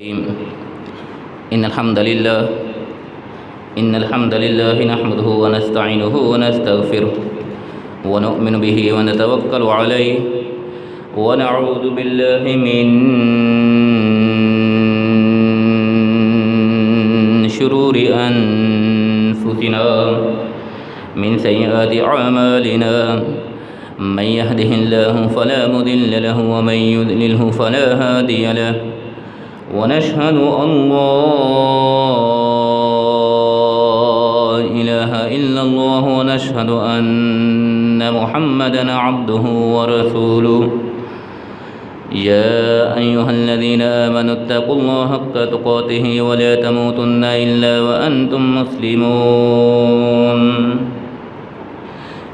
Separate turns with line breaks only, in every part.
إن الحمد لله نحمده ونستعينه ونستغفره ونؤمن به ونتوكل عليه ونعوذ بالله من شرور أنفسنا من سيئات أعمالنا من يهده الله فلا مضل له ومن يضلله فلا هادي له ونشهد أن لا إله إلا الله ونشهد أن محمدًا عبده ورسوله يا أيها الذين آمنوا اتقوا الله حق تقاته ولا تموتن إلا وأنتم مسلمون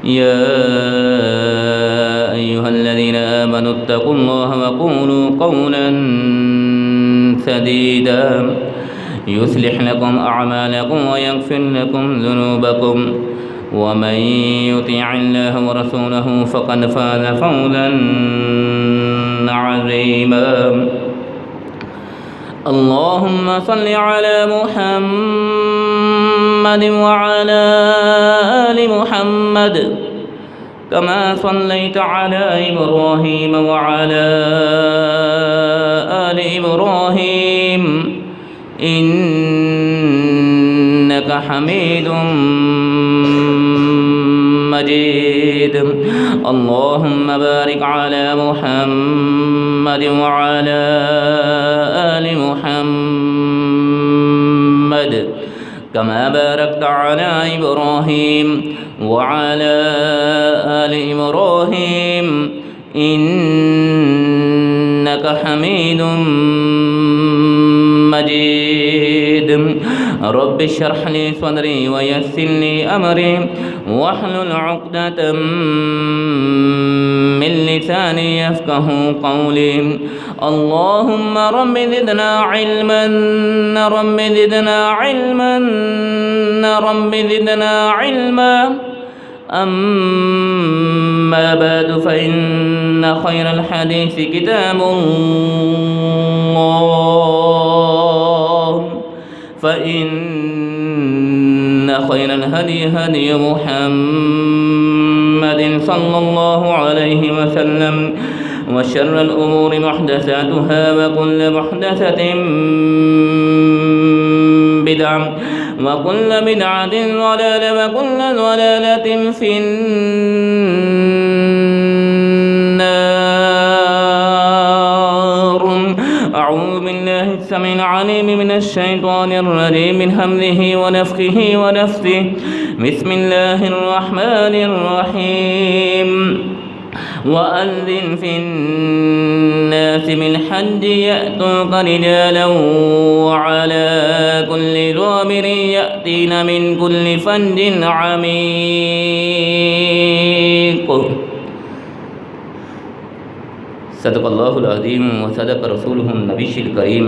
يا أيها الذين آمنوا اتقوا الله وقولوا قولاً سديدا يصلح لكم أعمالكم ويغفر لكم ذنوبكم ومن يطع الله ورسوله فقد فاز فوزا عظيما اللهم صل على محمد وعلى آل محمد كما صليت على إبراهيم وعلى آل إبراهيم إنك حميد مجيد اللهم بارك على محمد وعلى آل محمد كما باركت على إبراهيم وعلى آل إبراهيم إنك حميد مجيد رب اشرح لي صدري ويسر لي أمري واحلل عقدة من لساني يفقه قولي اللهم رب زدنا علما رب زدنا علما رب زدنا علما أما بعد فإن خير الحديث كتاب الله فإن خير الهدي هدي محمد صلى الله عليه وسلم وشر الأمور محدثاتها وكل محدثة بدعة وكل بدعة ضلالة وكل ضلالة في النار أعوذ بالله السميع العليم من الشيطان الرجيم من همزه ونفخه ونفثه بسم الله الرحمن الرحيم وأذن في الناس بالحج يأتوك رجالا وعلى كل ضامر يأتين من كل فج عميق صدق الله العظيم وصدق رسوله النبي الكريم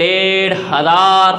1500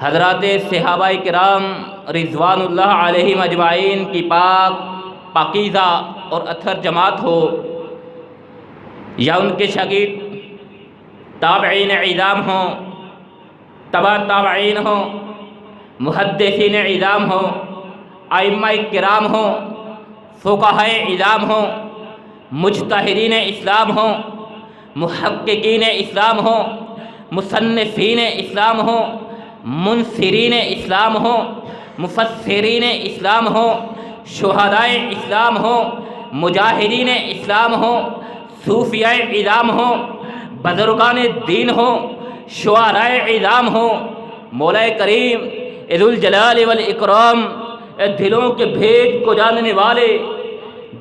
حضرات صحابہ کرام رضوان اللہ علیہم اجمعین کی پاکیزہ اور اطہر جماعت ہو، یا ان کے شاگرد تابعین اعظام ہوں، تبع تابعین ہوں، محدثین اعظام ہوں، ائمہ کرام ہوں، فقہاء اعظام ہوں، مجتہدین اسلام ہوں، محققین اسلام ہوں، مصنفین اسلام ہوں، منصرین اسلام ہوں، مفسرین اسلام ہوں، شہدائے اسلام ہوں، مجاہدین اسلام ہوں، صوفیاء اعظام ہوں، بزرگان دین ہوں، شعراء اعظام ہوں، مولا کریم ذوالجلال والاکرام دلوں کے بھید کو جاننے والے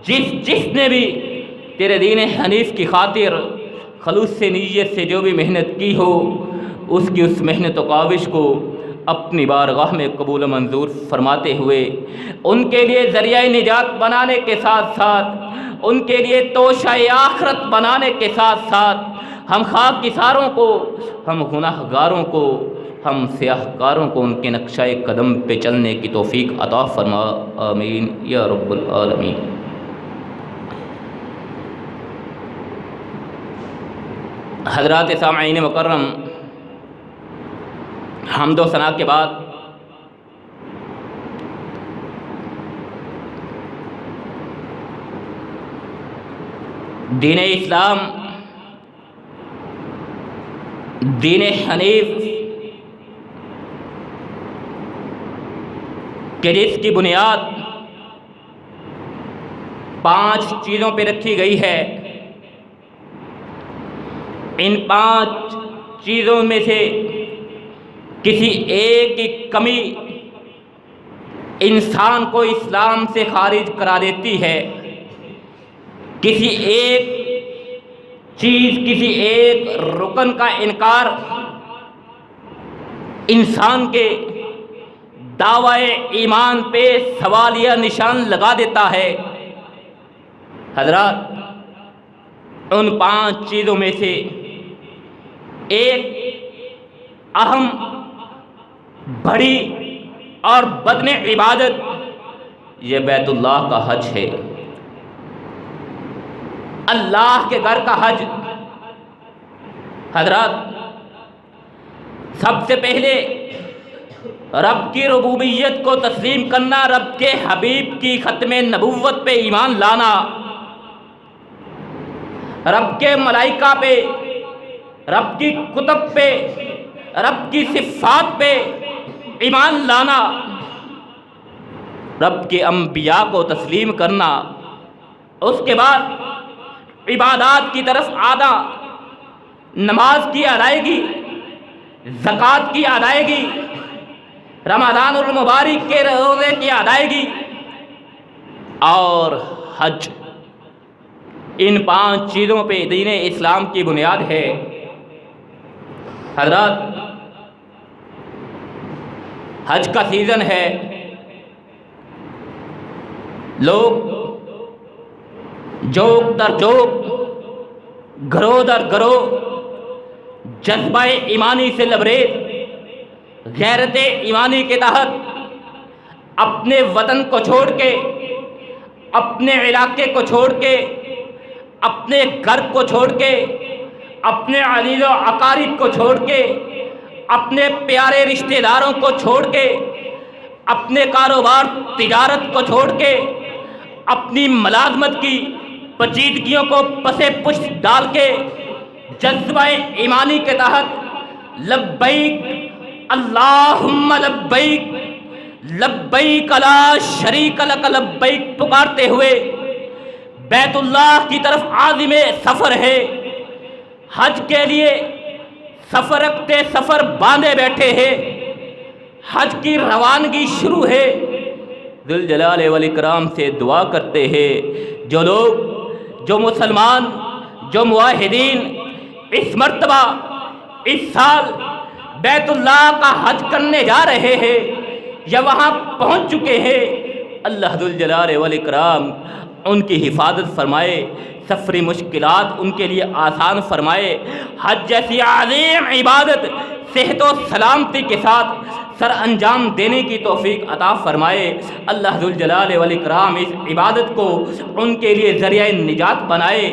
جس نے بھی تیرے دین حنیف کی خاطر خلوص سے نیت سے جو بھی محنت کی ہو، اس کی اس محنت و کاوش کو اپنی بارگاہ میں قبول و منظور فرماتے ہوئے ان کے لیے ذریعہ نجات بنانے کے ساتھ ساتھ، ان کے لیے توشہ آخرت بنانے کے ساتھ ساتھ، ہم خاکساروں کو، ہم گناہ گاروں کو، ہم سیاہ کاروں کو ان کے نقشہ قدم پہ چلنے کی توفیق عطا فرما، آمین یا رب العالمین۔ حضرات سامعین مکرم، حمد و ثنا کے بعد دین اسلام، دین حنیف کہ جس کی بنیاد 5 چیزوں پہ رکھی گئی ہے، ان 5 چیزوں میں سے کسی ایک کی کمی انسان کو اسلام سے خارج کرا دیتی ہے۔ کسی ایک چیز، کسی ایک رکن کا انکار انسان کے دعوی ایمان پہ سوالیہ نشان لگا دیتا ہے۔ حضرات، ان 5 چیزوں میں سے ایک اہم، بڑی اور بدن عبادت یہ بیت اللہ کا حج ہے، اللہ کے گھر کا حج۔ حضرات، سب سے پہلے رب کی ربوبیت کو تسلیم کرنا، رب کے حبیب کی ختم نبوت پہ ایمان لانا، رب کے ملائکہ پہ، رب کی کتب پہ، رب کی صفات پہ ایمان لانا، رب کے انبیاء کو تسلیم کرنا، اس کے بعد عبادات کی طرف آنا، نماز کی ادائیگی، زکوٰۃ کی ادائیگی، رمضان المبارک کے روزے کی ادائیگی اور حج۔ ان 5 چیزوں پہ دین اسلام کی بنیاد ہے۔ حضرات، حج کا سیزن ہے، لوگ جوک در جوک، گروہ در گروہ جذبہ ایمانی سے لبریز، غیرت ایمانی کے تحت اپنے وطن کو چھوڑ کے، اپنے علاقے کو چھوڑ کے، اپنے گھر کو چھوڑ کے، اپنے عزیز و اقارب کو چھوڑ کے، اپنے پیارے رشتہ داروں کو چھوڑ کے، اپنے کاروبار تجارت کو چھوڑ کے، اپنی ملازمت کی پیچیدگیوں کو پسے پشت ڈال کے جذبہ ایمانی کے تحت لبیک اللہم لبیک لبیک لا شریک لک لبیک پکارتے ہوئے بیت اللہ کی طرف عازم سفر ہے۔ حج کے لیے سفر رکھتے سفر باندھے بیٹھے ہیں، حج کی روانگی شروع ہے۔ ذوالجلال والاکرام سے دعا کرتے ہیں، جو لوگ، جو مسلمان، جو موحدین اس مرتبہ، اس سال بیت اللہ کا حج کرنے جا رہے ہیں یا وہاں پہنچ چکے ہیں، اللہ ذوالجلال والاکرام ان کی حفاظت فرمائے، سفری مشکلات ان کے لیے آسان فرمائے، حج جیسی عظیم عبادت صحت و سلامتی کے ساتھ سر انجام دینے کی توفیق عطا فرمائے۔ اللہ ذوالجلال والاکرام اس عبادت کو ان کے لیے ذریعہ نجات بنائے،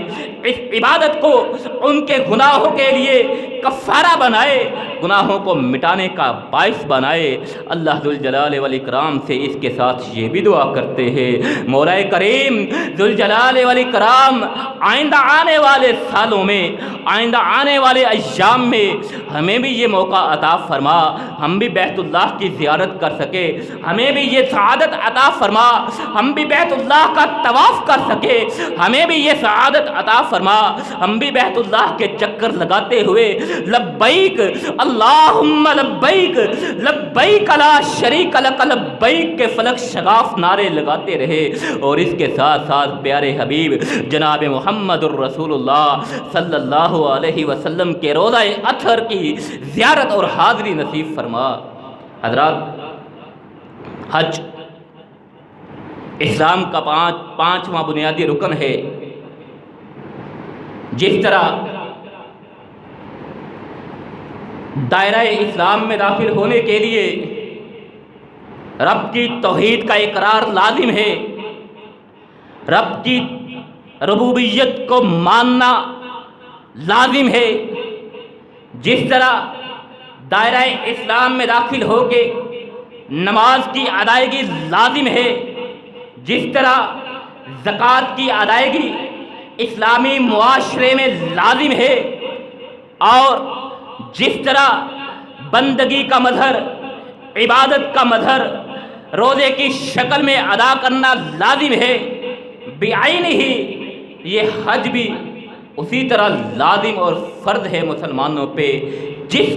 اس عبادت کو ان کے گناہوں کے لیے کفارہ بنائے، گناہوں کو مٹانے کا باعث بنائے۔ اللہ ذوالجلال والاکرام سے اس کے ساتھ یہ بھی دعا کرتے ہیں، مولا کریم ذوالجلال والاکرام آئندہ آنے والے سالوں میں، آئندہ آنے والے ایام میں ہمیں بھی یہ موقع عطا فرما، ہم بھی بیت اللہ کی زیارت کر سکے، ہمیں بھی یہ سعادت عطا فرما، ہم بھی بیت اللہ کا طواف کر سکے، ہمیں بھی یہ سعادت عطا فرما، ہم بھی بیت اللہ کے چکر لگاتے ہوئے لبیک اللہم لبیک لبیک لا شریک لک لبیک کے فلک شگاف نعرے لگاتے رہے، اور اس کے ساتھ ساتھ پیارے حبیب جناب محمد الرسول اللہ صلی اللہ علیہ وسلم کے روضہ اطہر کی زیارت اور حاضری نصیب فرما۔ حضرات، حج اسلام کا پانچواں بنیادی رکن ہے۔ جس طرح دائرہ اسلام میں داخل ہونے کے لیے رب کی توحید کا اقرار لازم ہے، رب کی ربوبیت کو ماننا لازم ہے، جس طرح دائرہ اسلام میں داخل ہو کے نماز کی ادائیگی لازم ہے، جس طرح زکوٰۃ کی ادائیگی اسلامی معاشرے میں لازم ہے، اور جس طرح بندگی کا مظہر، عبادت کا مظہر روزے کی شکل میں ادا کرنا لازم ہے، بعینہ ہی یہ حج بھی اسی طرح لازم اور فرض ہے مسلمانوں پہ۔ جس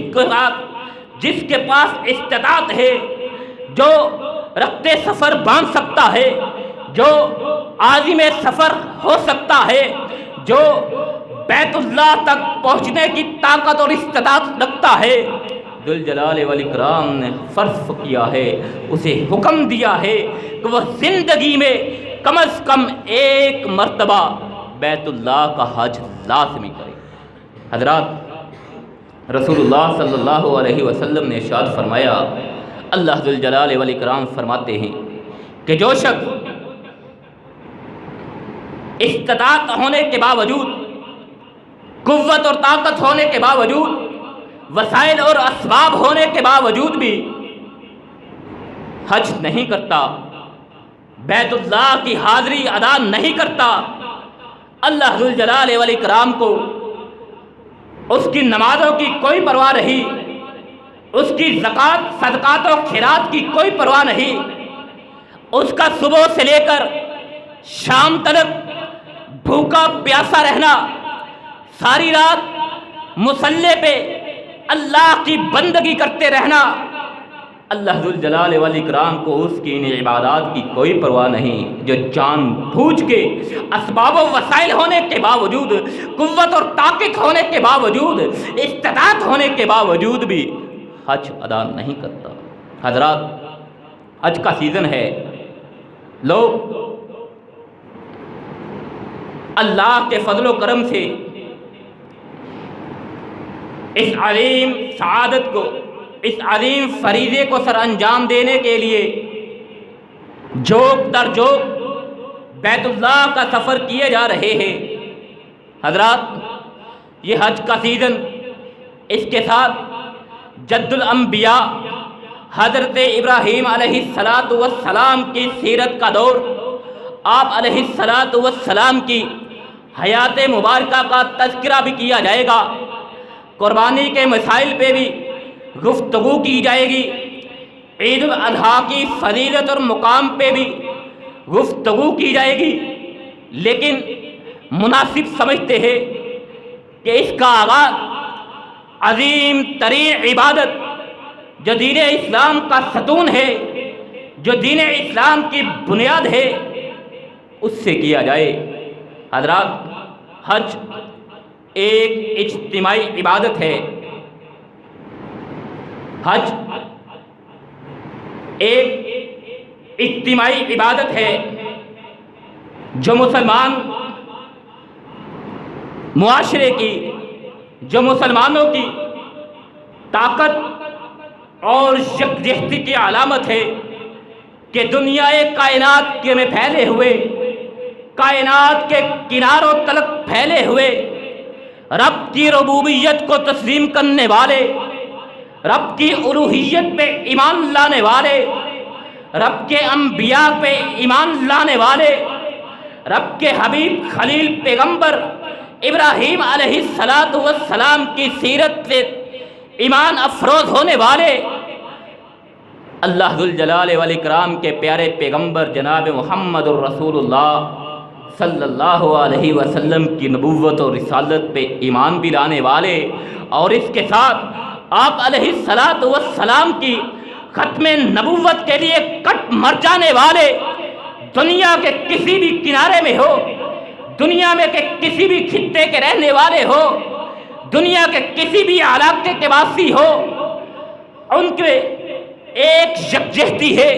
کے پاس استطاعت ہے، جو رخت سفر باندھ سکتا ہے، جو عازم سفر ہو سکتا ہے، جو بیت اللہ تک پہنچنے کی طاقت اور استطاعت رکھتا ہے، ذوالجلال والاکرام نے فرض کیا ہے، اسے حکم دیا ہے کہ وہ زندگی میں کم از کم ایک مرتبہ بیت اللہ کا حج لازمی کرے۔ حضرات، رسول اللہ صلی اللہ علیہ وسلم نے ارشاد فرمایا، اللہ ذوالجلال والاکرام فرماتے ہیں کہ جو شخص استطاعت ہونے کے باوجود، قوت اور طاقت ہونے کے باوجود، وسائل اور اسباب ہونے کے باوجود بھی حج نہیں کرتا، بیت اللہ کی حاضری ادا نہیں کرتا، اللہ ذوالجلال والاکرام کو اس کی نمازوں کی کوئی پرواہ نہیں، اس کی زکوٰۃ صدقات و خیرات کی کوئی پرواہ نہیں، اس کا صبح سے لے کر شام تک بھوکا پیاسا رہنا، ساری رات مصلی پہ اللہ کی بندگی کرتے رہنا، اللہ ذوالجلال والاکرام کو اس کی ان عبادات کی کوئی پرواہ نہیں، جو جان بوجھ کے اسباب و وسائل ہونے کے باوجود، قوت اور طاقت ہونے کے باوجود، استطاعت ہونے کے باوجود بھی حج ادا نہیں کرتا۔ حضرات، حج کا سیزن ہے، لوگ اللہ کے فضل و کرم سے اس عظیم سعادت کو، اس عظیم فریضے کو سر انجام دینے کے لیے جوک در جوک بیت اللہ کا سفر کیے جا رہے ہیں۔ حضرات، یہ حج کا سیزن، اس کے ساتھ جد الانبیاء حضرت ابراہیم علیہ السلام کی سیرت کا دور، آپ علیہ السلام کی حیات مبارکہ کا تذکرہ بھی کیا جائے گا، قربانی کے مسائل پہ بھی گفتگو کی جائے گی، عید الاضحیٰ کی فضیلت اور مقام پہ بھی گفتگو کی جائے گی، لیکن مناسب سمجھتے ہیں کہ اس کا آغاز عظیم ترین عبادت جو دین اسلام کا ستون ہے، جو دین اسلام کی بنیاد ہے، اس سے کیا جائے۔ حضرات، حج ایک اجتماعی عبادت ہے، حج ایک اجتماعی عبادت ہے جو مسلمان معاشرے کی، جو مسلمانوں کی طاقت اور یکجہتی کی علامت ہے کہ دنیا کائنات کے میں پھیلے ہوئے، کائنات کے کناروں تلک پھیلے ہوئے رب کی ربوبیت کو تسلیم کرنے والے، رب کی الوہیت پہ ایمان لانے والے، رب کے انبیاء پہ ایمان لانے والے، رب کے حبیب خلیل پیغمبر ابراہیم علیہ السلام کی سیرت سے ایمان افروز ہونے والے، اللہ ذوالجلال والاکرام کے پیارے پیغمبر جناب محمد الرسول اللہ صلی اللہ علیہ وسلم کی نبوت اور رسالت پہ ایمان بھی لانے والے، اور اس کے ساتھ آپ علیہ السلام کی ختم نبوت کے لیے کٹ مر جانے والے، دنیا کے کسی بھی کنارے میں ہو، دنیا میں کے کسی بھی خطے کے رہنے والے ہو، دنیا کے کسی بھی علاقے کے واسی ہو، ان کے ایک یکجہتی ہے،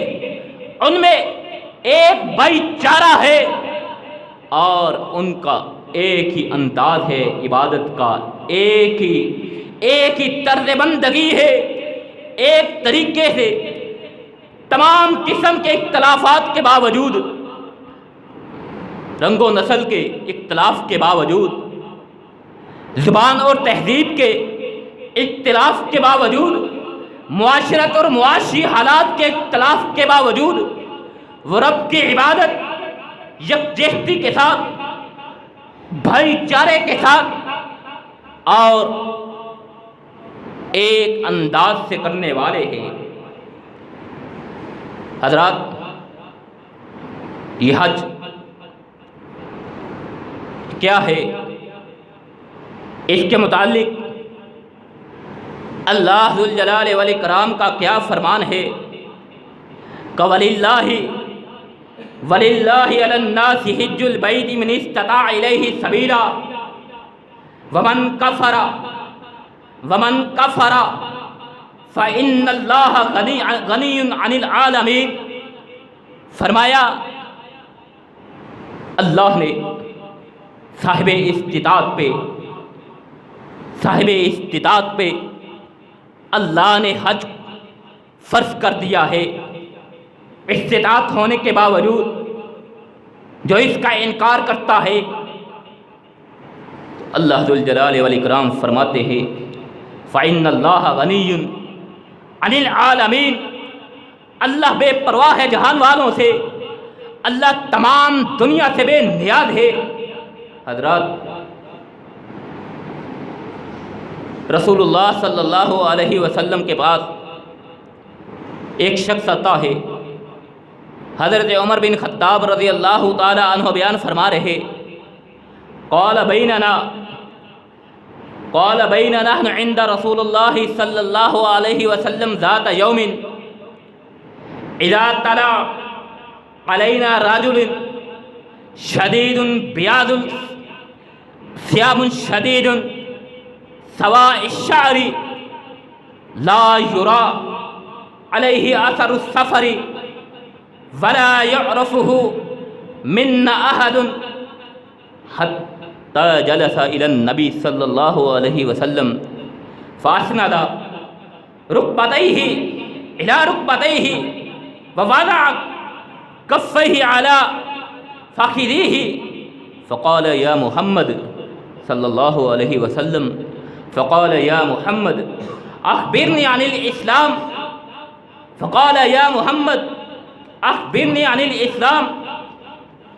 ان میں ایک بھائی چارہ ہے، اور ان کا ایک ہی انداز ہے عبادت کا، ایک ہی طرز بندگی ہے، ایک طریقے سے تمام قسم کے اختلافات کے باوجود، رنگ و نسل کے اختلاف کے باوجود، زبان اور تہذیب کے اختلاف کے باوجود، معاشرت اور معاشی حالات کے اختلاف کے باوجود، وہ رب کی عبادت یکجہتی کے ساتھ، بھائی چارے کے ساتھ اور ایک انداز سے کرنے والے ہیں۔ حضرات، یہ حج کیا ہے؟ اس کے متعلق اللہ ذوالجلال والاکرام کا کیا فرمان ہے کہ وَلِلَّهِ عَلَى النَّاسِ حِجُّ الْبَيْتِ مَنِ اسْتَطَاعَ إِلَيْهِ سَبِيلًا وَمَنْ كَفَرَ فَإِنَّ اللَّهَ غَنِيٌّ عَنِ الْعَالَمِينَ۔ فرمایا اللہ نے صاحب استطاعت پہ اللہ نے حج فرض کر دیا ہے، استطاعت ہونے کے باوجود جو اس کا انکار کرتا ہے، اللہ ذوالجلال والاکرام فرماتے ہیں فَإِنَّ اللَّهَ غَنِيٌّ عَنِ الْعَالَمِينَ، اللہ بے پرواہ ہے جہان والوں سے، اللہ تمام دنیا سے بے نیاز ہے۔ حضرات، رسول اللہ صلی اللہ علیہ وسلم کے پاس ایک شخص آتا ہے، حضرت عمر بن خطاب رضی اللہ تعالی عنہ بیان فرما رہے، قال بیننا نحن عند رسول اللہ صلی اللہ علیہ وسلم ذات یوم اذا طلع علینا رجل شدید بیاض ثیاب شدید سواء الشعر لا یرا علیہ اثر السفر ولا يعرفه منا احد حتى جلس الى النبي صلى الله عليه وسلم فاسند ركبتيه الى ركبتيه ووضع كفيه على فخذيه فقال يا محمد صلى الله عليه وسلم فقال يا محمد اخبرني عن الاسلام فقال يا محمد اخبرني عن الاسلام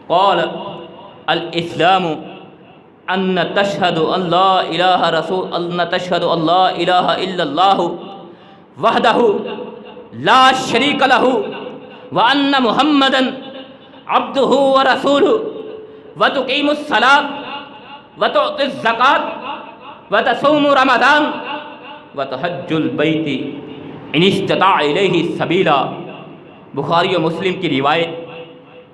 قال الاسلام ان تشهد ان لا اله الا الله وحده لا شريك له وان محمدا عبده ورسوله وتقيم الصلاة وتؤتي الزكاة وتصوم رمضان وتحج البيت ان استطاع الیہ سبیلا۔ بخاری و مسلم کی روایت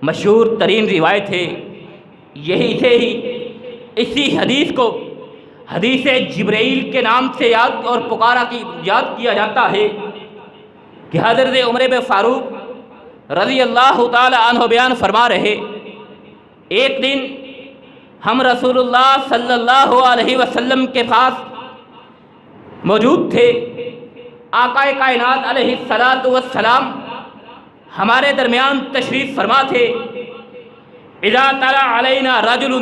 مشہور ترین روایت ہے، یہی سے ہی اسی حدیث کو حدیث جبرائیل کے نام سے یاد کیا جاتا ہے کہ حضرت عمر بن فاروق رضی اللہ تعالی عنہ بیان فرما رہے، ایک دن ہم رسول اللہ صلی اللہ علیہ وسلم کے پاس موجود تھے، آقائے کائنات علیہ الصلاۃ والسلام ہمارے درمیان تشریف فرما تھے۔ اذا طلع علینا رجل،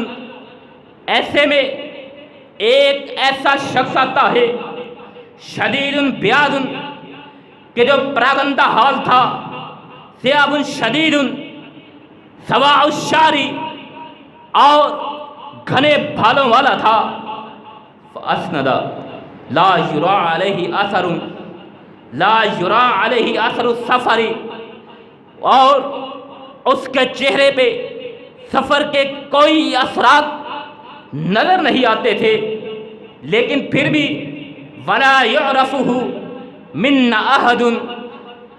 ایسے میں ایک ایسا شخص آتا ہے، شدید بیاض، کہ جو پراگندہ حال تھا، ثیاب شدید سواء الشعر، اور گھنے بالوں والا تھا، فاسند لا یرا علیہ اثر، لا یرا علیہ اثر السفر، اور اس کے چہرے پہ سفر کے کوئی اثرات نظر نہیں آتے تھے، لیکن پھر بھی ولا یعرفہ منا احد،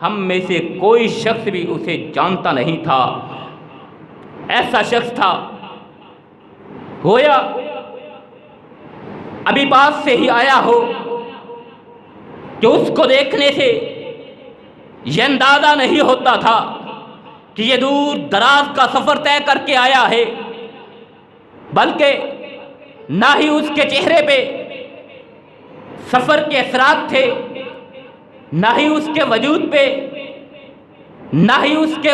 ہم میں سے کوئی شخص بھی اسے جانتا نہیں تھا۔ ایسا شخص تھا، گویا ابھی پاس سے ہی آیا ہو کہ اس کو دیکھنے سے یہ اندازہ نہیں ہوتا تھا کہ یہ دور دراز کا سفر طے کر کے آیا ہے، بلکہ نہ ہی اس کے چہرے پہ سفر کے اثرات تھے، نہ ہی اس کے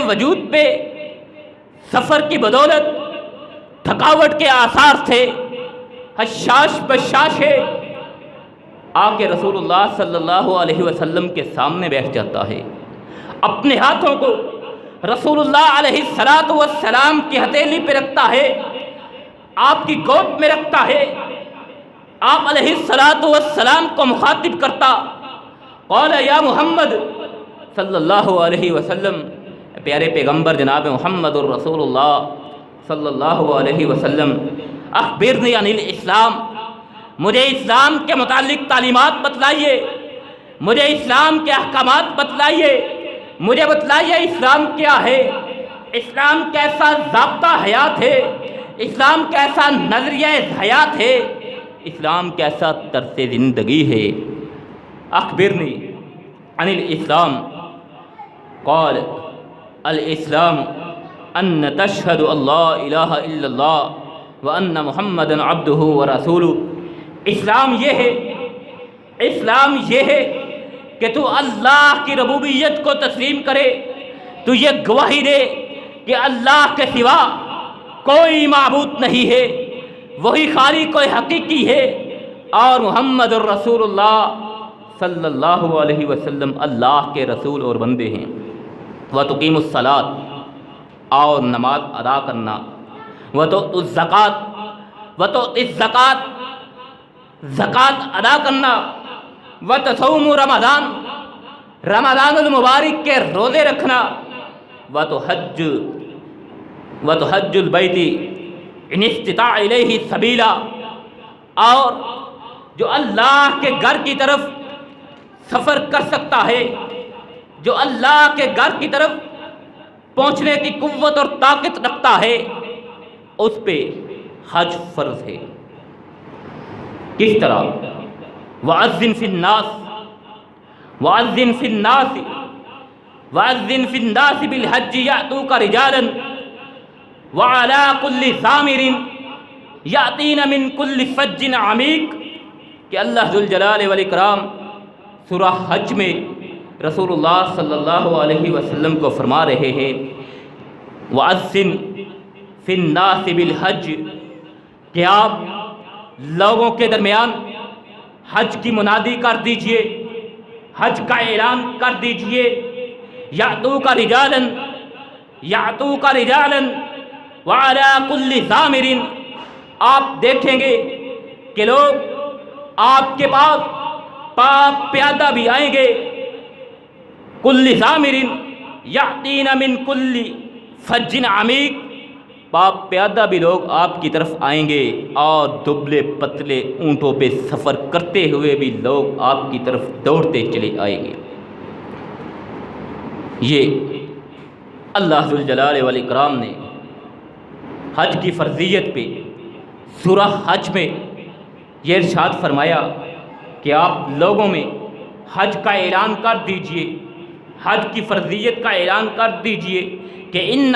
وجود پہ سفر کی بدولت تھکاوٹ کے آثار تھے۔ حشاش بشاش ہے، آ کے رسول اللہ صلی اللہ علیہ وسلم کے سامنے بیٹھ جاتا ہے، اپنے ہاتھوں کو رسول اللہ علیہ السلام کی ہتھیلی پہ رکھتا ہے، آپ کی گود میں رکھتا ہے، آپ علیہ السلام کو مخاطب کرتا، قال یا محمد صلی اللہ علیہ وسلم، پیارے پیغمبر جناب محمد الرسول اللہ صلی اللہ علیہ وسلم، اخبرنی عن الاسلام، مجھے اسلام کے متعلق تعلیمات بتلائیے، مجھے اسلام کے احکامات بتلائیے، مجھے بتلائیے اسلام کیا ہے، اسلام کیسا ضابطہ حیات ہے، اسلام کیسا نظریہ حیات ہے، اسلام کیسا طرز زندگی ہے۔ اخبرنی عن الاسلام، قال الاسلام ان تشہد اللہ الہ الا اللہ وان محمد عبدہ ورسولہ، اسلام یہ ہے کہ تو اللہ کی ربوبیت کو تسلیم کرے، تو یہ گواہی دے کہ اللہ کے سوا کوئی معبود نہیں ہے، وہی خالق حقیقی ہے، اور محمد الرسول اللہ صلی اللہ علیہ وسلم اللہ کے رسول اور بندے ہیں۔ وتقیم الصلاۃ، اور نماز ادا کرنا، وتؤتی الزکوٰۃ، زکوٰۃ ادا کرنا، وتصوم رمضان، رمضان المبارک کے روزے رکھنا، وتحج البیت ان استطاع الیہ سبیلا، اور جو اللہ کے گھر کی طرف سفر کر سکتا ہے، جو اللہ کے گھر کی طرف پہنچنے کی قوت اور طاقت رکھتا ہے، اس پہ حج فرض ہے۔ کس طرح؟ وَأَذِّن فِي النَّاسِ بِالْحَجِّ يَأْتُوكَ رِجَالًا وَعَلَىٰ كُلِّ ضَامِرٍ يَأْتِينَ مِنْ كُلِّ فَجٍّ عَمِيقٍ، کہ اللہ ذوالجلال والاکرام سورہ حج میں رسول اللہ صلی اللہ علیہ وسلم کو فرما رہے ہیں، وَأَذِّن فِي النَّاسِ بِالْحَجِّ، کہ آپ لوگوں کے درمیان حج کی منادی کر دیجئے، حج کا اعلان کر دیجئے، یأتوک رجالا وعلی کل ضامر، آپ دیکھیں گے کہ لوگ آپ کے پاس پاک پیادہ بھی آئیں گے، کل ضامر یأتین من کل فج عمیق، پاک پیادہ بھی لوگ آپ کی طرف آئیں گے، اور دبلے پتلے اونٹوں پہ سفر کرتے ہوئے بھی لوگ آپ کی طرف دوڑتے چلے آئیں گے۔ یہ اللہ ذوالجلال والاکرام نے حج کی فرضیت پہ سورہ حج میں یہ ارشاد فرمایا کہ آپ لوگوں میں حج کا اعلان کر دیجئے، حج کی فرضیت کا اعلان کر دیجئے کہ ان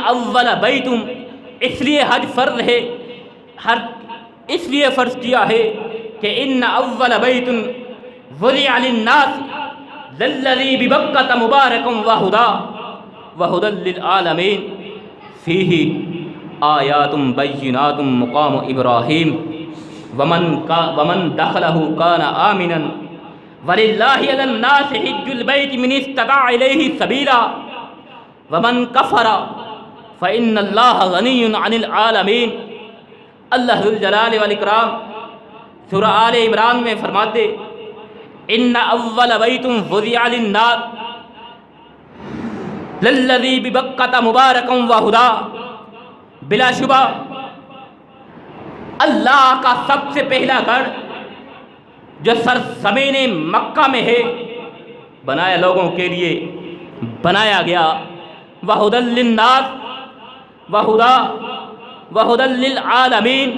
اول بیتم، اس لیے حج فرض ہے، اس لیے فرض کیا ہے کہ ان اول بیت وضع للناس للذی ببکۃ مبارک وہدی للعالمین فیہ آیات بینات مقام ابراہیم ومن دخلہ کان آمنا وللہ علی الناس حج البیت من استطاع الیہ سبیلا ومن کفر فإن اللہ غنی عن العالمین۔ اللہ ذو الجلال والاکرام سورہ آل عمران میں فرماتے ان اول بیت وضع للناس للذی ببکۃ مبارک وہدی، بلا شبہ اللہ کا سب سے پہلا گھر جو سرزمین مکہ میں ہے بنایا لوگوں کے لیے بنایا گیا، وہدی للناس وہدی للعالمین،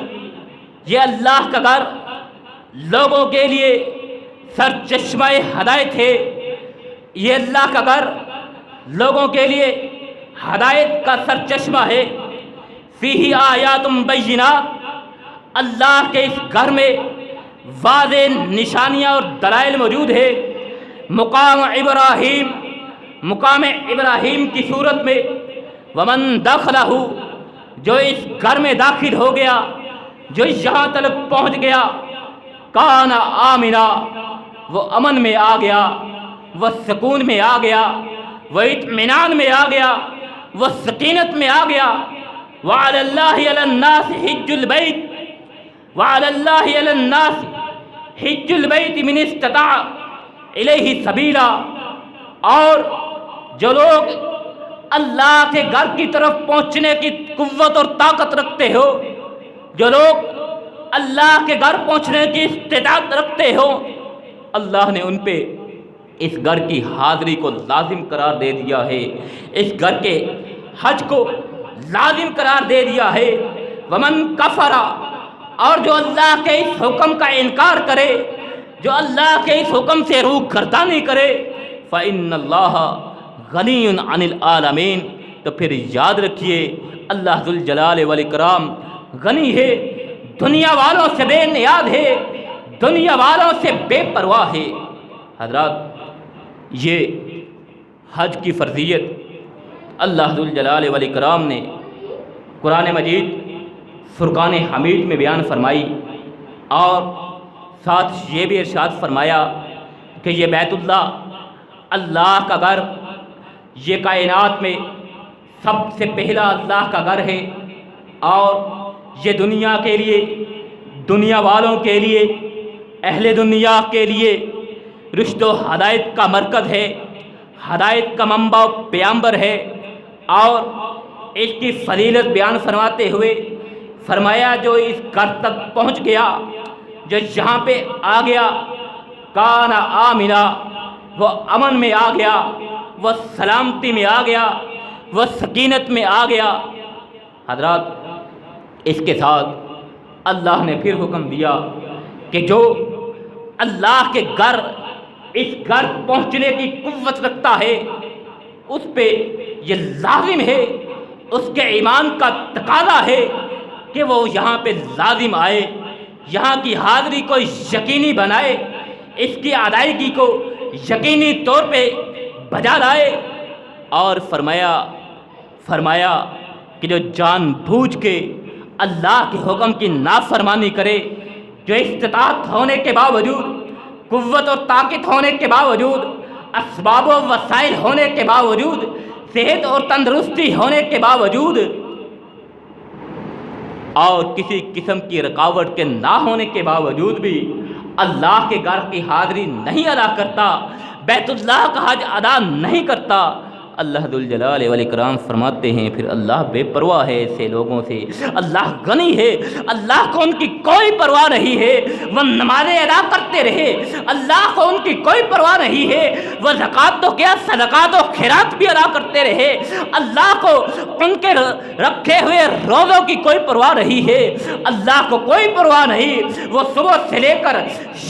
یہ اللہ کا گھر لوگوں کے لیے سرچشمہ ہدایت ہے، یہ اللہ کا گھر لوگوں کے لیے ہدایت کا سرچشمہ ہے۔ فیہ آیات بینات، اللہ کے اس گھر میں واضح نشانیاں اور دلائل موجود ہے۔ مقام ابراہیم کی صورت میں ومن دخلہ، جو اس گھر میں داخل ہو گیا، جو یہاں تک پہنچ گیا، کان آمنا، وہ امن میں آ گیا، وہ سکون میں آ گیا، وہ اطمینان میں آ گیا، وہ سکینت میں آ گیا۔ وعلی اللہ علی الناس حج البیت، وعلی اللہ علی الناس حج البیت من استطاع الیہ سبیلا، اور جو لوگ اللہ کے گھر کی طرف پہنچنے کی قوت اور طاقت رکھتے ہو، جو لوگ اللہ کے گھر پہنچنے کی استطاعت رکھتے ہو، اللہ نے ان پہ اس گھر کی حاضری کو لازم قرار دے دیا ہے، اس گھر کے حج کو لازم قرار دے دیا ہے۔ ومن کفر، اور جو اللہ کے اس حکم کا انکار کرے، جو اللہ کے اس حکم سے روح گردانی کرے، فإن اللہ غنی عن العالمین، تو پھر یاد رکھیے اللہ ذو الجلال والاکرام غنی ہے، دنیا والوں سے بے نیاز ہے، دنیا والوں سے بے پرواہ ہے۔ حضرات، یہ حج کی فرضیت اللہ ذو الجلال والاکرام نے قرآن مجید فرقان حمید میں بیان فرمائی، اور ساتھ یہ بھی ارشاد فرمایا کہ یہ بیت اللہ کا گھر، یہ کائنات میں سب سے پہلا اللہ کا گھر ہے، اور یہ دنیا کے لیے، دنیا والوں کے لیے، اہل دنیا کے لیے رشد و ہدایت کا مرکز ہے، ہدایت کا منبع و پیامبر ہے۔ اور اس کی فضیلت بیان فرماتے ہوئے فرمایا جو اس گھر تک پہنچ گیا، جو یہاں پہ آ گیا، کان آمنا، وہ امن میں آ گیا، وہ سلامتی میں آ گیا، وہ سکینت میں آ گیا۔ حضرات، اس کے ساتھ اللہ نے پھر حکم دیا کہ جو اللہ کے گھر، اس گھر پہنچنے کی قوت رکھتا ہے، اس پہ یہ لازم ہے، اس کے ایمان کا تقاضا ہے کہ وہ یہاں پہ لازم آئے، یہاں کی حاضری کو یقینی بنائے، اس کی ادائیگی کو یقینی طور پہ بجا لائے۔ اور فرمایا کہ جو جان بوجھ کے اللہ کے حکم کی نافرمانی کرے، جو استطاعت ہونے کے باوجود، قوت اور طاقت ہونے کے باوجود، اسباب و وسائل ہونے کے باوجود، صحت اور تندرستی ہونے کے باوجود، اور کسی قسم کی رکاوٹ کے نہ ہونے کے باوجود بھی اللہ کے گھر کی حاضری نہیں ادا کرتا، بیت اللہ کا حج ادا نہیں کرتا، اللہ ذو الجلال والاکرام فرماتے ہیں پھر اللہ بے پرواہ ہے ایسے لوگوں سے، اللہ غنی ہے، اللہ کو ان کی کوئی پرواہ نہیں ہے، وہ نمازیں ادا کرتے رہے، اللہ کو ان کی کوئی پرواہ نہیں ہے، وہ زکوٰۃ تو کیا صدقات و خیرات بھی ادا کرتے رہے، اللہ کو ان کے رکھے ہوئے روزوں کی کوئی پرواہ نہیں ہے، اللہ کو کوئی پرواہ نہیں، وہ صبح سے لے کر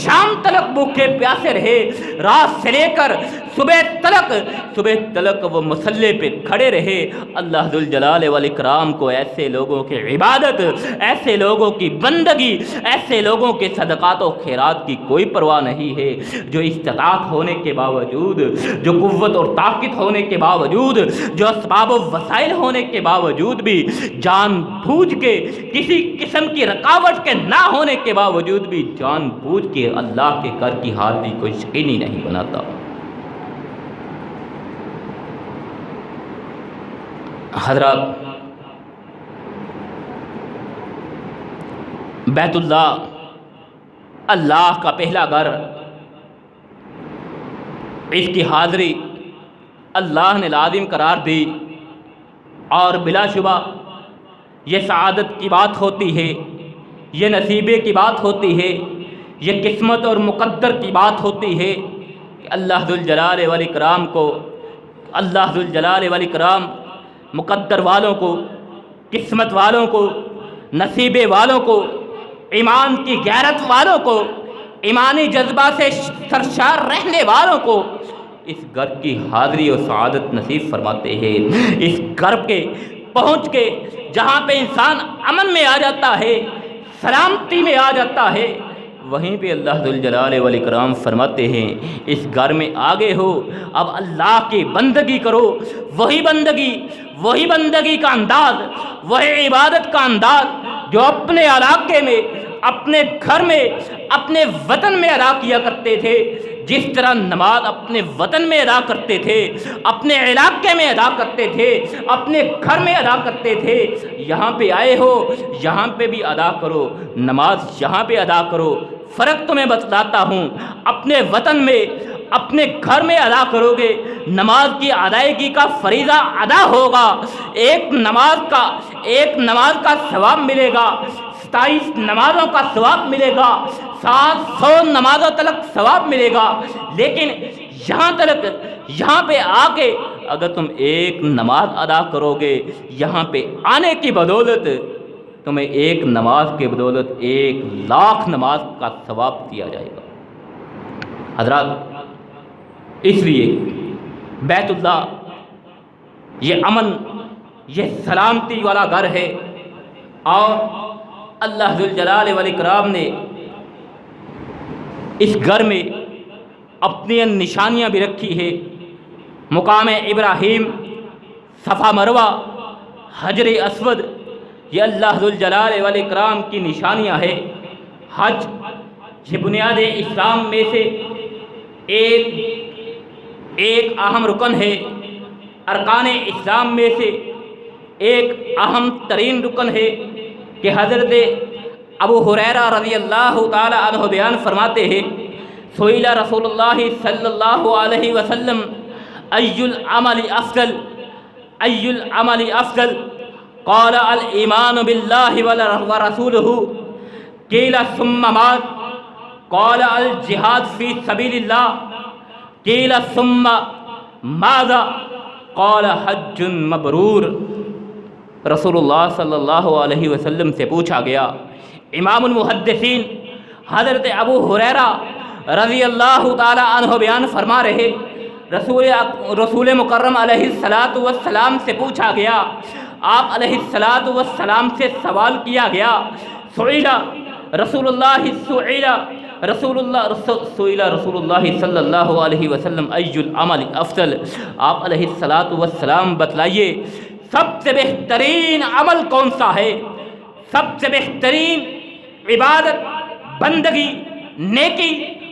شام تک بھوکے پیاسے رہے، رات سے لے کر صبح تلک وہ مسلح پہ کھڑے رہے۔ اللہ ذوالجلال والاکرام کو ایسے لوگوں کی عبادت، ایسے لوگوں کی بندگی، ایسے لوگوں کے صدقات و خیرات کی کوئی پرواہ نہیں ہے، جو استطاعت ہونے کے باوجود، جو قوت اور طاقت ہونے کے باوجود، جو اسباب و وسائل ہونے کے باوجود بھی جان بوجھ کے، کسی قسم کی رکاوٹ کے نہ ہونے کے باوجود بھی جان بوجھ کے اللہ کے گھر کی حاضری کو یقینی نہیں بناتا۔ حضرات، بیت اللہ اللہ کا پہلا گھر، اس کی حاضری اللہ نے لازم قرار دی، اور بلا شبہ یہ سعادت کی بات ہوتی ہے، یہ نصیبے کی بات ہوتی ہے، یہ قسمت اور مقدر کی بات ہوتی ہے کہ اللہ ذوالجلال والاکرام کو، اللہ ذوالجلال والاکرام مقدر والوں کو، قسمت والوں کو، نصیبے والوں کو، ایمان کی غیرت والوں کو، ایمانی جذبہ سے سرشار رہنے والوں کو اس گھر کی حاضری و سعادت نصیب فرماتے ہیں۔ اس گھر کے پہنچ کے جہاں پہ انسان امن میں آ جاتا ہے، سلامتی میں آ جاتا ہے، وہیں پہ اللہ ذوالجلال والاکرام فرماتے ہیں اس گھر میں آگے ہو، اب اللہ کی بندگی کرو۔ وہی بندگی کا انداز، وہی عبادت کا انداز جو اپنے علاقے میں، اپنے گھر میں، اپنے وطن میں ادا کیا کرتے تھے، جس طرح نماز اپنے وطن میں ادا کرتے تھے، اپنے علاقے میں ادا کرتے تھے، اپنے گھر میں ادا کرتے تھے، یہاں پہ آئے ہو یہاں پہ بھی ادا کرو، نماز یہاں پہ ادا کرو۔ فرق تو میں بتلاتا ہوں، اپنے وطن میں، اپنے گھر میں ادا کرو گے، نماز کی ادائیگی کا فریضہ ادا ہوگا، ایک نماز کا ثواب ملے گا، 27 نمازوں کا ثواب ملے گا، 700 نمازوں تلک ثواب ملے گا۔ لیکن یہاں پہ آ کے اگر تم ایک نماز ادا کرو گے، یہاں پہ آنے کی بدولت تمہیں ایک نماز کے بدولت 1,00,000 نماز کا ثواب دیا جائے گا۔ حضرات، اس لیے بیت اللہ یہ امن، یہ سلامتی والا گھر ہے، اور اللہ ذوالجلال والاکرام نے اس گھر میں اپنی نشانیاں بھی رکھی ہے۔ مقام ابراہیم، صفا مروہ، حجر اسود، یہ اللہ ذوالجلال والاکرام کی نشانیاں ہے۔ حج یہ بنیاد اسلام میں سے ایک اہم رکن ہے، ارکان اسلام میں سے ایک اہم ترین رکن ہے کہ حضرت ابو ہریرہ رضی اللہ تعالی عنہ بیان فرماتے ہیں، سئل رسول اللہ صلی اللہ علیہ وسلم ای العمل افضل قال الایمان باللہ ورسولہ قیل ثم ماذا قال الجہاد فی سبیل اللہ قیل ثم ماذا قال حج مبرور۔ رسول اللہ صلی اللہ علیہ وسلم سے پوچھا گیا، امام المحدثین حضرت ابو ہریرہ رضی اللہ تعالی عنہ بیان فرما رہے، رسول مکرم علیہ السلام سے پوچھا گیا، آپ علیہ السلام سے سوال کیا گیا، سئل رسول اللہ صلی اللہ علیہ وسلم ای العمل افضل، آپ علیہ السلام بتلائیے سب سے بہترین عمل کون سا ہے، سب سے بہترین عبادت، بندگی، نیکی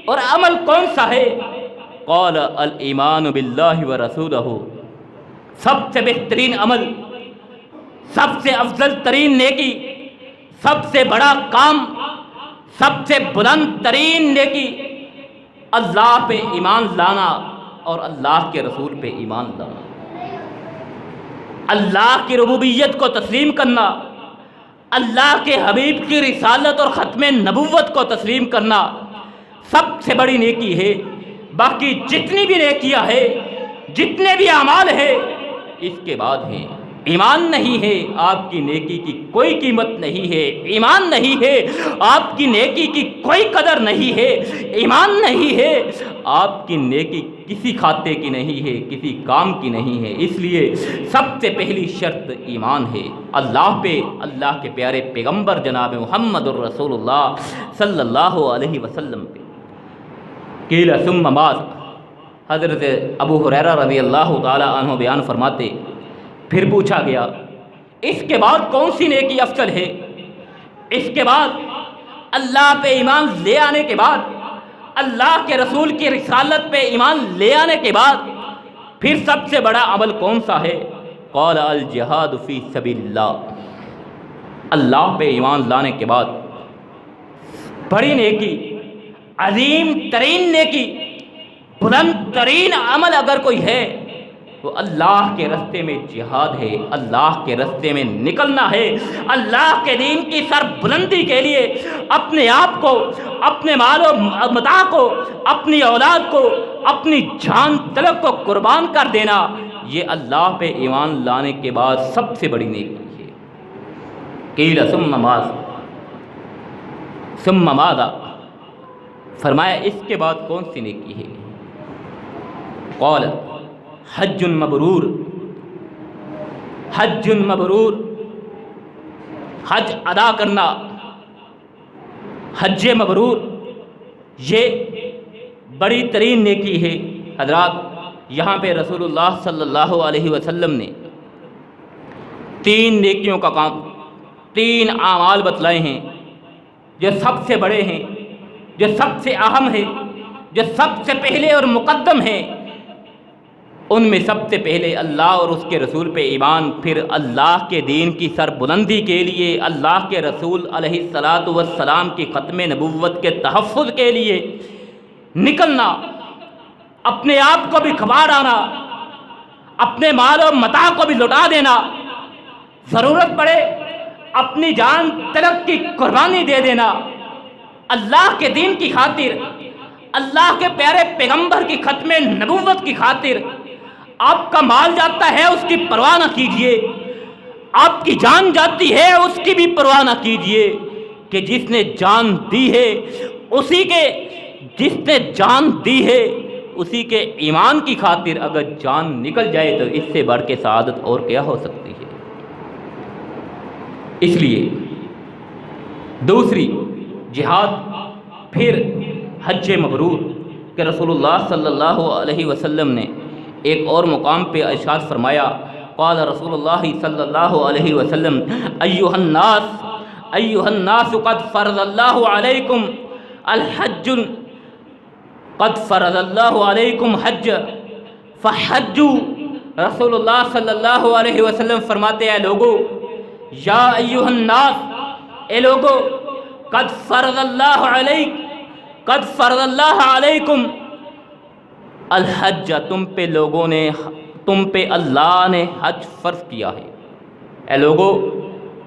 اور عمل کون سا ہے؟ قال الایمان باللہ ورسولہ، سب سے بہترین عمل، سب سے افضل ترین نیکی، سب سے بڑا کام، سب سے بلند ترین نیکی اللہ پہ ایمان لانا اور اللہ کے رسول پہ ایمان لانا، اللہ کی ربوبیت کو تسلیم کرنا، اللہ کے حبیب کی رسالت اور ختم نبوت کو تسلیم کرنا سب سے بڑی نیکی ہے۔ باقی جتنی بھی نیکیاں ہیں، جتنے بھی اعمال ہیں، اس کے بعد ہیں ایمان نہیں ہے آپ کی نیکی کی کوئی قیمت نہیں ہے، ایمان نہیں ہے آپ کی نیکی کی کوئی قدر نہیں ہے، ایمان نہیں ہے آپ کی نیکی کسی کھاتے کی نہیں ہے، کسی کام کی نہیں ہے۔ اس لیے سب سے پہلی شرط ایمان ہے اللہ پہ، اللہ کے پیارے پیغمبر جناب محمد الرسول اللہ صلی اللہ علیہ وسلم پہ۔ قیل ثم ماذا، حضرت ابو ہریرہ رضی اللہ تعالی عنہ بیان فرماتے پھر پوچھا گیا اس کے بعد کون سی نیکی افضل ہے؟ اس کے بعد اللہ پہ ایمان لے آنے کے بعد، اللہ کے رسول کی رسالت پہ ایمان لے آنے کے بعد پھر سب سے بڑا عمل کون سا ہے؟ قال الجہاد فی سبیل اللہ، اللہ پہ ایمان لانے کے بعد بڑی نیکی، عظیم ترین نیکی، بلند ترین عمل اگر کوئی ہے وہ اللہ کے راستے میں جہاد ہے، اللہ کے راستے میں نکلنا ہے، اللہ کے دین کی سر بلندی کے لیے اپنے آپ کو، اپنے مال و متاع کو، اپنی اولاد کو، اپنی جان تلک کو قربان کر دینا، یہ اللہ پہ ایمان لانے کے بعد سب سے بڑی نیکی ہے۔ قیل ثم ماذا، ثم ماذا، فرمایا اس کے بعد کون سی نیکی ہے؟ قال حج مبرور، حج مبرور، حج ادا کرنا، حج مبرور یہ بڑی ترین نیکی ہے۔ حضرات یہاں پہ رسول اللہ صلی اللہ علیہ وسلم نے تین نیکیوں کا کام، تین اعمال بتلائے ہیں جو سب سے بڑے ہیں، جو سب سے اہم ہیں، جو سب سے پہلے اور مقدم ہیں۔ ان میں سب سے پہلے اللہ اور اس کے رسول پہ ایمان، پھر اللہ کے دین کی سر بلندی کے لیے اللہ کے رسول علیہ الصلاۃ والسلام کی ختم نبوت کے تحفظ کے لیے نکلنا، اپنے آپ کو بھی کھپا ڈانا، اپنے مال و متاع کو بھی لٹا دینا، ضرورت پڑے اپنی جان تلک کی قربانی دے دینا، اللہ کے دین کی خاطر، اللہ کے پیارے پیغمبر کی ختم نبوت کی خاطر۔ آپ کا مال جاتا ہے اس کی پرواہ نہ کیجئے، آپ کی جان جاتی ہے اس کی بھی پرواہ نہ کیجئے، کہ جس نے جان دی ہے اسی کے، جس نے جان دی ہے اسی کے ایمان کی خاطر اگر جان نکل جائے تو اس سے بڑھ کے سعادت اور کیا ہو سکتی ہے۔ اس لیے دوسری جہاد، پھر حج مبرور، کہ رسول اللہ صلی اللہ علیہ وسلم نے ایک اور مقام پہ ارشاد فرمایا، قال رسول اللہ صلی اللہ علیہ وسلم ایھا الناس قد فرض اللہ علیکم الحج، قد فرض اللہ علیکم حج فحجوا۔ رسول اللہ صلی اللہ علیہ وسلم فرماتے ہیں لوگو، یا ایھا الناس، اے لوگو، قد فرض اللہ علیک، قد فرض اللہ علیکم الحج، تم پہ لوگوں نے، تم پہ اللہ نے حج فرض کیا ہے۔ اے لوگو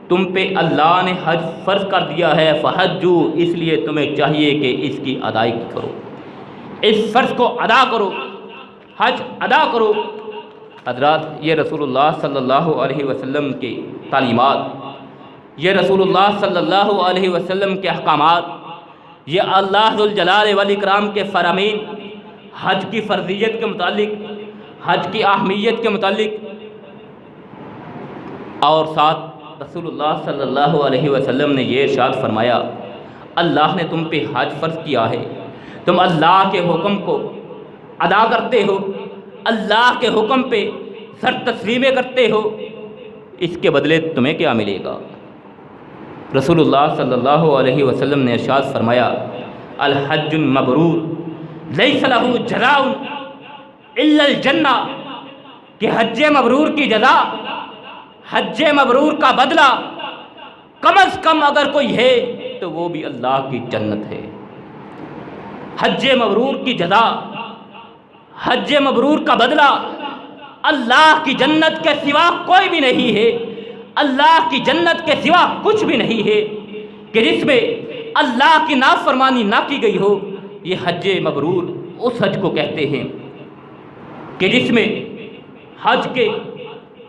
تم پہ اللہ نے حج فرض کر دیا ہے، فحجو، اس لیے تمہیں چاہیے کہ اس کی ادائیگی کرو، اس فرض کو ادا کرو، حج ادا کرو۔ حضرات یہ رسول اللہ صلی اللہ علیہ وسلم کی تعلیمات، یہ رسول اللہ صلی اللہ علیہ وسلم کے احکامات، یہ اللہ ذوالجلال والاکرام کے فرامین، حج کی فرضیت کے متعلق، حج کی اہمیت کے متعلق، اور ساتھ رسول اللہ صلی اللہ علیہ وسلم نے یہ ارشاد فرمایا، اللہ نے تم پہ حج فرض کیا ہے، تم اللہ کے حکم کو ادا کرتے ہو، اللہ کے حکم پہ سر تسلیمیں کرتے ہو، اس کے بدلے تمہیں کیا ملے گا؟ رسول اللہ صلی اللہ علیہ وسلم نے ارشاد فرمایا، الحج مبرور لیس لہ جزاء الا الجنہ، کہ حج مبرور کی جزا، حج مبرور کا بدلہ کم از کم اگر کوئی ہے تو وہ بھی اللہ کی جنت ہے۔ حج مبرور کی جزا، حج مبرور کا بدلہ اللہ کی جنت کے سوا کوئی بھی نہیں ہے، اللہ کی جنت کے سوا کچھ بھی نہیں ہے کہ جس میں اللہ کی نافرمانی نہ کی گئی ہو۔ یہ حج مبرور اس حج کو کہتے ہیں کہ جس میں حج کے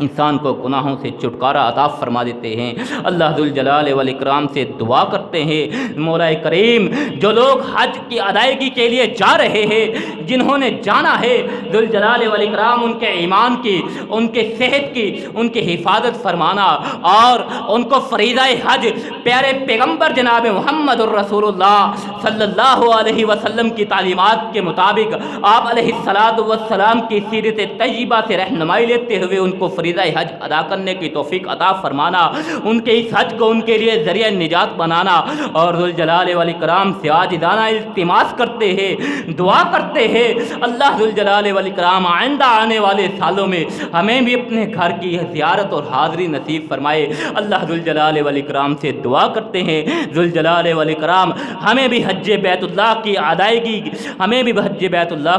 انسان کو گناہوں سے چھٹکارا عطا فرما دیتے ہیں۔ اللہ ذوالجلال والاکرام سے دعا کرتے ہیں مولا کریم جو لوگ حج کی ادائیگی کے لیے جا رہے ہیں، جنہوں نے جانا ہے، ذوالجلال والاکرام ان کے ایمان کی، ان کے صحت کی، ان کی حفاظت فرمانا اور ان کو فریضہ حج پیارے پیغمبر جناب محمد الرسول اللہ صلی اللہ علیہ وسلم کی تعلیمات کے مطابق آپ علیہ السلام کی سیرت طیبہ سے رہنمائی لیتے ہوئے ان کو فریضہ حج ادا کرنے کی توفیق عطا فرمانا، ان کے اس حج کو ان کے لیے ذریعہ نجات بنانا، اور ذوالجلال والاکرام سے عاجزانہ التماس کرتے ہیں، دعا کرتے ہیں اللہ ذوالجلال والاکرام آئندہ آنے والے سالوں میں ہمیں بھی اپنے گھر کی زیارت اور حاضری نصیب فرمائے۔ اللہ ذوالجلال والاکرام سے دعا کرتے ہیں ذوالجلال والاکرام ہمیں بھی حج بیت اللہ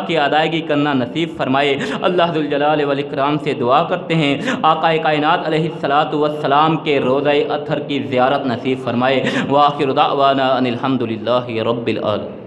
کی ادائیگی کرنا نصیب فرمائے۔ اللہ ذوالجلال والاکرام سے دعا کرتے ہیں آقا کائنات علیہ السلام کے روضہ اطہر کی زیارت نصیب فرمائے۔ وآخر دعوانا ان الحمد للہ رب العالمین۔